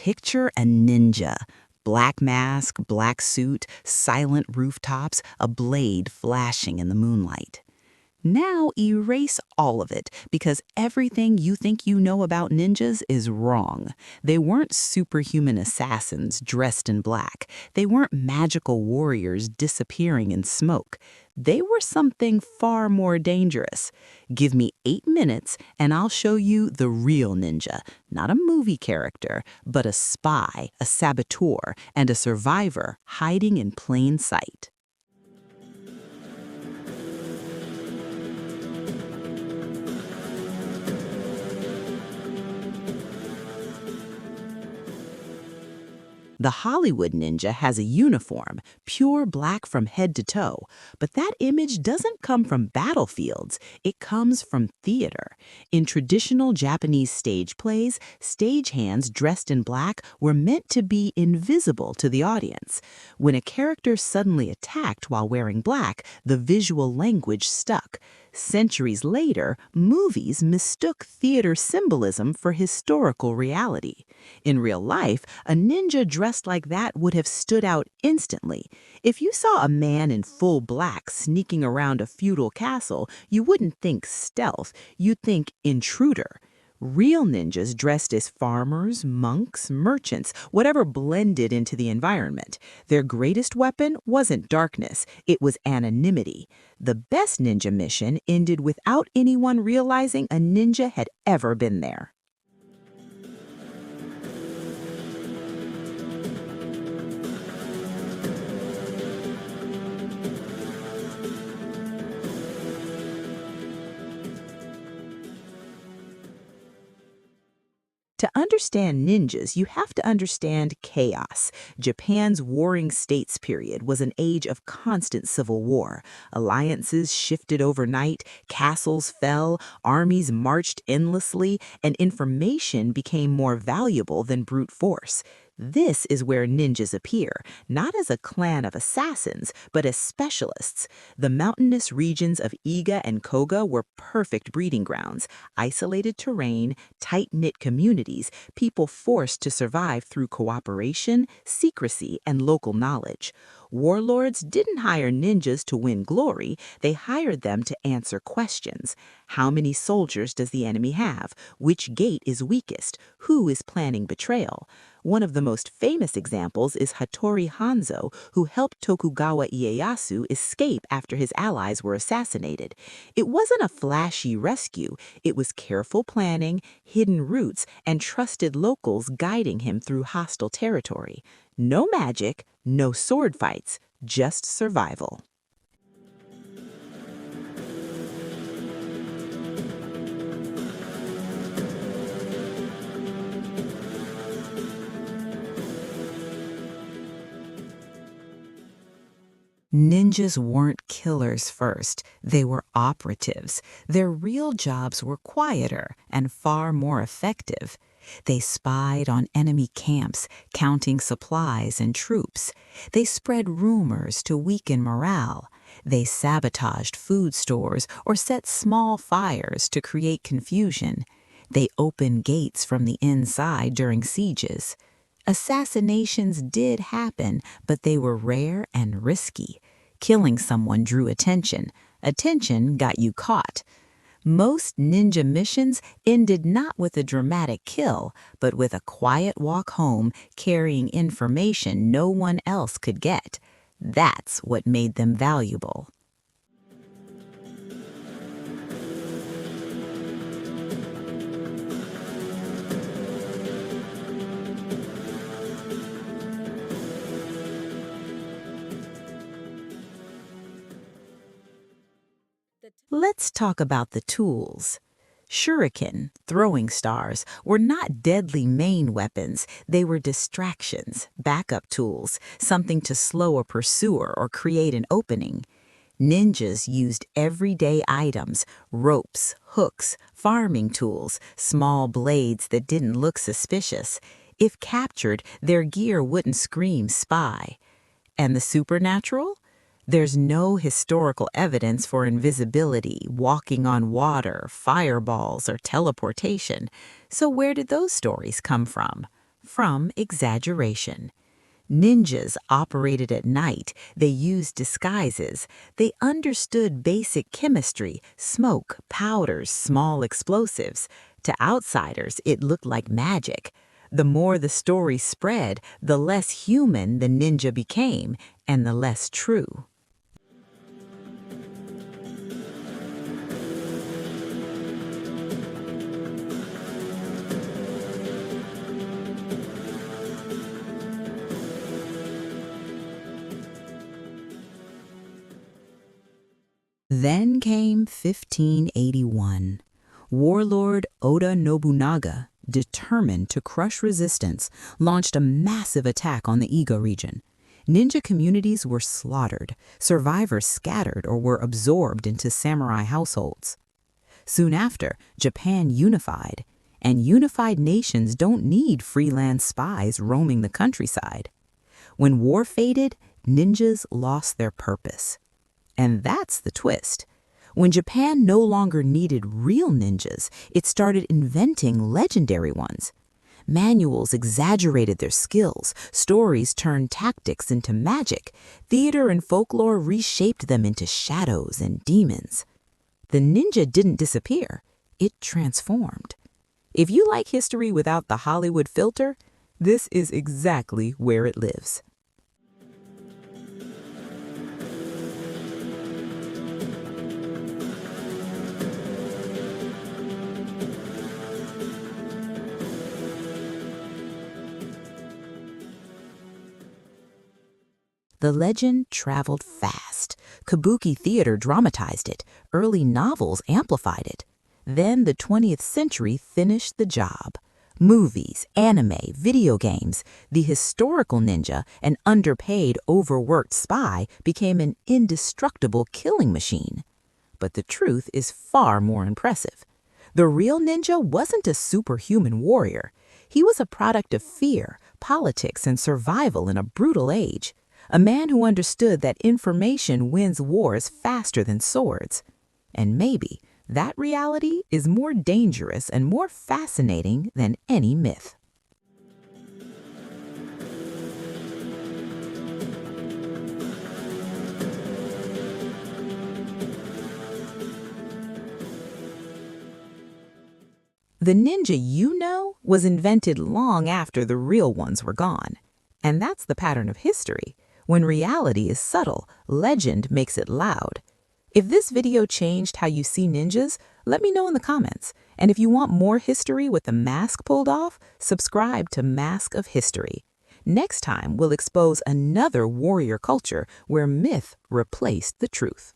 Picture a ninja. Black mask, black suit, silent rooftops, a blade flashing in the moonlight. Now erase all of it, because everything you think you know about ninjas is wrong. They weren't superhuman assassins dressed in black. They weren't magical warriors disappearing in smoke. They were something far more dangerous. Give me 8 minutes and I'll show you the real ninja. Not a movie character, but a spy, a saboteur, and a survivor hiding in plain sight. The Hollywood ninja has a uniform, pure black from head to toe, but that image doesn't come from battlefields, it comes from theater. In traditional Japanese stage plays, stagehands dressed in black were meant to be invisible to the audience. When a character suddenly attacked while wearing black, the visual language stuck. Centuries later, movies mistook theater symbolism for historical reality. In real life, a ninja dressed like that would have stood out instantly. If you saw a man in full black sneaking around a feudal castle, you wouldn't think stealth, you'd think intruder. Real ninjas dressed as farmers, monks, merchants, whatever blended into the environment. Their greatest weapon wasn't darkness, it was anonymity. The best ninja mission ended without anyone realizing a ninja had ever been there. To understand ninjas, you have to understand chaos. Japan's Warring States period was an age of constant civil war. Alliances shifted overnight, castles fell, armies marched endlessly, and information became more valuable than brute force. This is where ninjas appear, not as a clan of assassins, but as specialists. The mountainous regions of Iga and Koga were perfect breeding grounds. Isolated terrain, tight-knit communities, people forced to survive through cooperation, secrecy, and local knowledge. Warlords didn't hire ninjas to win glory, they hired them to answer questions. How many soldiers does the enemy have? Which gate is weakest? Who is planning betrayal? One of the most famous examples is Hattori Hanzo, who helped Tokugawa Ieyasu escape after his allies were assassinated. It wasn't a flashy rescue, it was careful planning, hidden routes, and trusted locals guiding him through hostile territory. No magic, no sword fights, just survival. Ninjas weren't killers first, they were operatives. Their real jobs were quieter and far more effective. They spied on enemy camps, counting supplies and troops. They spread rumors to weaken morale. They sabotaged food stores or set small fires to create confusion. They opened gates from the inside during sieges. Assassinations did happen, but they were rare and risky. Killing someone drew attention. Attention got you caught. Most ninja missions ended not with a dramatic kill, but with a quiet walk home carrying information no one else could get. That's what made them valuable. Let's talk about the tools. Shuriken, throwing stars, were not deadly main weapons. They were distractions, backup tools, something to slow a pursuer or create an opening. Ninjas used everyday items, ropes, hooks, farming tools, small blades that didn't look suspicious. If captured, their gear wouldn't scream spy. And the supernatural? There's no historical evidence for invisibility, walking on water, fireballs, or teleportation. So where did those stories come from? from exaggeration. Ninjas operated at night, they used disguises, they understood basic chemistry, smoke, powders, small explosives. To outsiders, it looked like magic. The more the story spread, the less human the ninja became, and the less true. Then came 1581. Warlord Oda Nobunaga, determined to crush resistance, launched a massive attack on the Iga region. Ninja communities were slaughtered, survivors scattered or were absorbed into samurai households. Soon after, Japan unified, and unified nations don't need freelance spies roaming the countryside. When war faded, ninjas lost their purpose. And that's the twist. When Japan no longer needed real ninjas, it started inventing legendary ones. Manuals exaggerated their skills, stories turned tactics into magic, theater and folklore reshaped them into shadows and demons. The ninja didn't disappear, it transformed. If you like history without the Hollywood filter, this is exactly where it lives. The legend traveled fast. Kabuki theater dramatized it. Early novels amplified it. Then the 20th century finished the job. Movies, anime, video games, the historical ninja, an underpaid, overworked spy, became an indestructible killing machine. But the truth is far more impressive. The real ninja wasn't a superhuman warrior. He was a product of fear, politics, and survival in a brutal age. A man who understood that information wins wars faster than swords. And maybe that reality is more dangerous and more fascinating than any myth. The ninja you know was invented long after the real ones were gone. And that's the pattern of history. When reality is subtle, legend makes it loud. If this video changed how you see ninjas, let me know in the comments. And if you want more history with the mask pulled off, subscribe to Mask of History. Next time, we'll expose another warrior culture where myth replaced the truth.